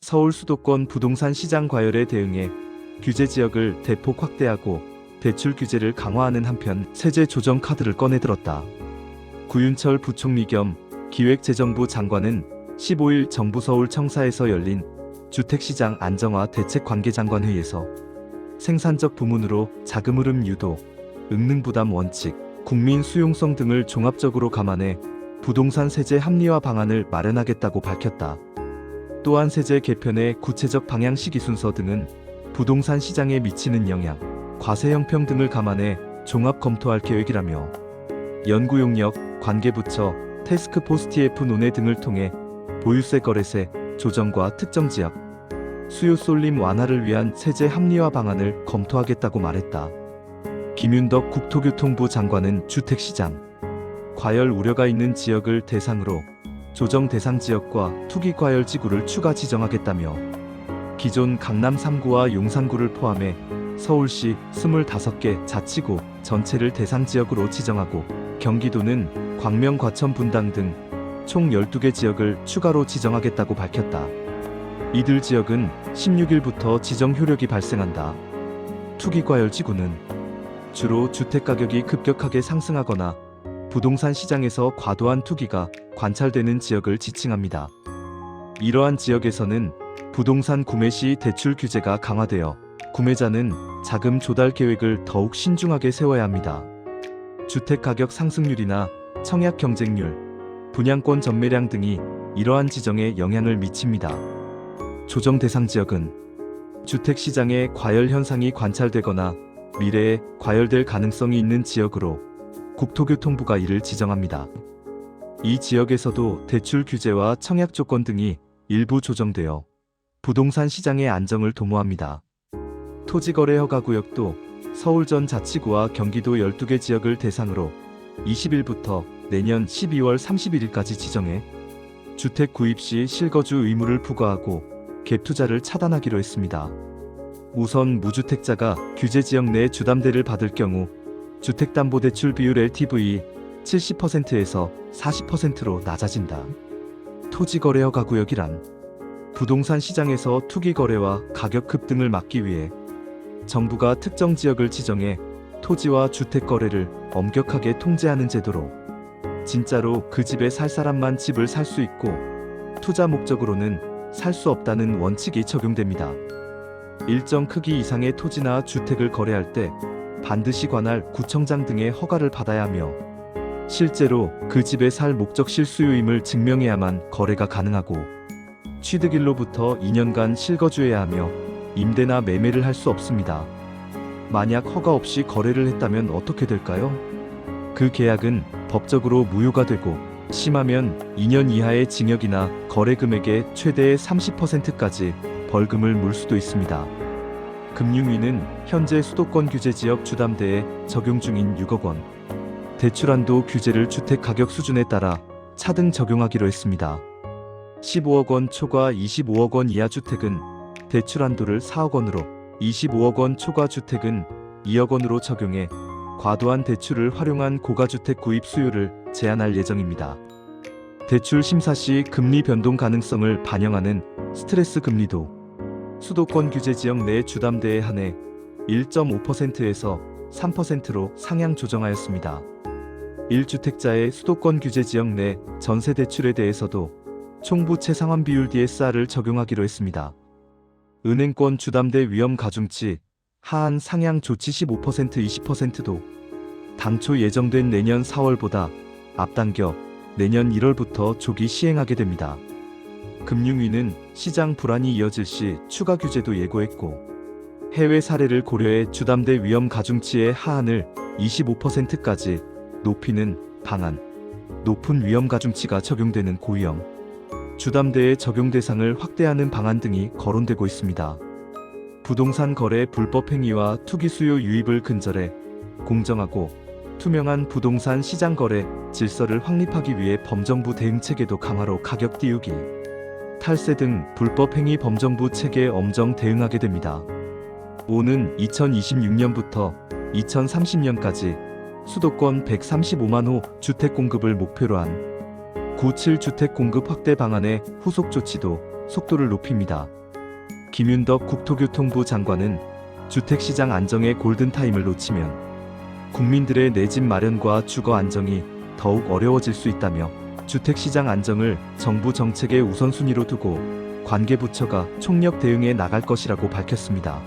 서울 수도권 부동산 시장 과열에 대응해 규제 지역을 대폭 확대하고 대출 규제를 강화하는 한편 세제 조정 카드를 꺼내들었다. 구윤철 부총리 겸 기획재정부 장관은 15일 정부 서울 청사에서 열린 주택시장 안정화 대책관계장관회의에서 생산적 부문으로 자금 흐름 유도, 응능부담 원칙, 국민 수용성 등을 종합적으로 감안해 부동산 세제 합리화 방안을 마련하겠다고 밝혔다. 또한 세제 개편의 구체적 방향 시기 순서 등은 부동산 시장에 미치는 영향, 과세 형평 등을 감안해 종합 검토할 계획이라며 연구용역, 관계부처, 태스크포스 TF 논의 등을 통해 보유세 거래세 조정과 특정 지역, 수요 쏠림 완화를 위한 세제 합리화 방안을 검토하겠다고 말했다. 김윤덕 국토교통부 장관은 주택시장 과열 우려가 있는 지역을 대상으로 조정 대상 지역과 투기 과열 지구를 추가 지정하겠다며 기존 강남 3구와 용산구를 포함해 서울시 25개 자치구 전체를 대상 지역으로 지정하고 경기도는 광명 과천 분당 등 총 12개 지역을 추가로 지정하겠다고 밝혔다. 이들 지역은 16일부터 지정 효력이 발생한다. 투기 과열 지구는 주로 주택 가격이 급격하게 상승하거나 부동산 시장에서 과도한 투기가 관찰되는 지역을 지칭합니다. 이러한 지역에서는 부동산 구매 시 대출 규제가 강화되어 구매자는 자금 조달 계획을 더욱 신중하게 세워야 합니다. 주택 가격 상승률이나 청약 경쟁률, 분양권 전매량 등이 이러한 지정에 영향을 미칩니다. 조정 대상 지역은 주택 시장에 과열 현상이 관찰되거나 미래에 과열될 가능성이 있는 지역으로 국토교통부가 이를 지정합니다. 이 지역에서도 대출 규제와 청약 조건 등이 일부 조정되어 부동산 시장의 안정을 도모합니다. 토지거래 허가구역도 서울 전 자치구와 경기도 12개 지역을 대상으로 20일부터 내년 12월 31일까지 지정해 주택 구입 시 실거주 의무를 부과하고 갭투자를 차단하기로 했습니다. 우선 무주택자가 규제 지역 내 주담대를 받을 경우 주택담보대출 비율 LTV 70%에서 40%로 낮아진다. 토지거래 허가구역이란 부동산 시장에서 투기 거래와 가격 급등을 막기 위해 정부가 특정 지역을 지정해 토지와 주택 거래를 엄격하게 통제하는 제도로 진짜로 그 집에 살 사람만 집을 살 수 있고 투자 목적으로는 살 수 없다는 원칙이 적용됩니다. 일정 크기 이상의 토지나 주택을 거래할 때 반드시 관할 구청장 등의 허가를 받아야 하며 실제로 그 집에 살 목적 실수요임을 증명해야만 거래가 가능하고 취득일로부터 2년간 실거주해야 하며 임대나 매매를 할 수 없습니다. 만약 허가 없이 거래를 했다면 어떻게 될까요? 그 계약은 법적으로 무효가 되고 심하면 2년 이하의 징역이나 거래 금액의 최대의 30%까지 벌금을 물 수도 있습니다. 금융위는 현재 수도권 규제 지역 주담대에 적용 중인 6억 원 대출한도 규제를 주택 가격 수준에 따라 차등 적용하기로 했습니다. 15억 원 초과 25억 원 이하 주택은 대출한도를 4억 원으로, 25억 원 초과 주택은 2억 원으로 적용해 과도한 대출을 활용한 고가주택 구입 수요를 제한할 예정입니다. 대출 심사 시 금리 변동 가능성을 반영하는 스트레스 금리도 수도권 규제 지역 내 주담대에 한해 1.5%에서 3%로 상향 조정하였습니다. 1주택자의 수도권 규제 지역 내 전세 대출에 대해서도 총부채 상환 비율 DSR을 적용하기로 했습니다. 은행권 주담대 위험 가중치 하한 상향 조치 15% 20%도 당초 예정된 내년 4월보다 앞당겨 내년 1월부터 조기 시행하게 됩니다. 금융위는 시장 불안이 이어질 시 추가 규제도 예고했고 해외 사례를 고려해 주담대 위험 가중치의 하한을 25%까지 높이는 방안, 높은 위험 가중치가 적용되는 고위험 주담대의 적용 대상을 확대하는 방안 등이 거론되고 있습니다. 부동산 거래 불법 행위와 투기 수요 유입을 근절해 공정하고 투명한 부동산 시장 거래 질서를 확립하기 위해 범정부 대응 체계도 강화로 가격 띄우기, 탈세 등 불법 행위 범정부 체계에 엄정 대응하게 됩니다. 오는 2026년부터 2030년까지 수도권 135만 호 주택 공급을 목표로 한 97주택 공급 확대 방안의 후속 조치도 속도를 높입니다. 김윤덕 국토교통부 장관은 주택시장 안정의 골든타임을 놓치면 국민들의 내 집 마련과 주거 안정이 더욱 어려워질 수 있다며 주택시장 안정을 정부 정책의 우선순위로 두고 관계부처가 총력 대응해 나갈 것이라고 밝혔습니다.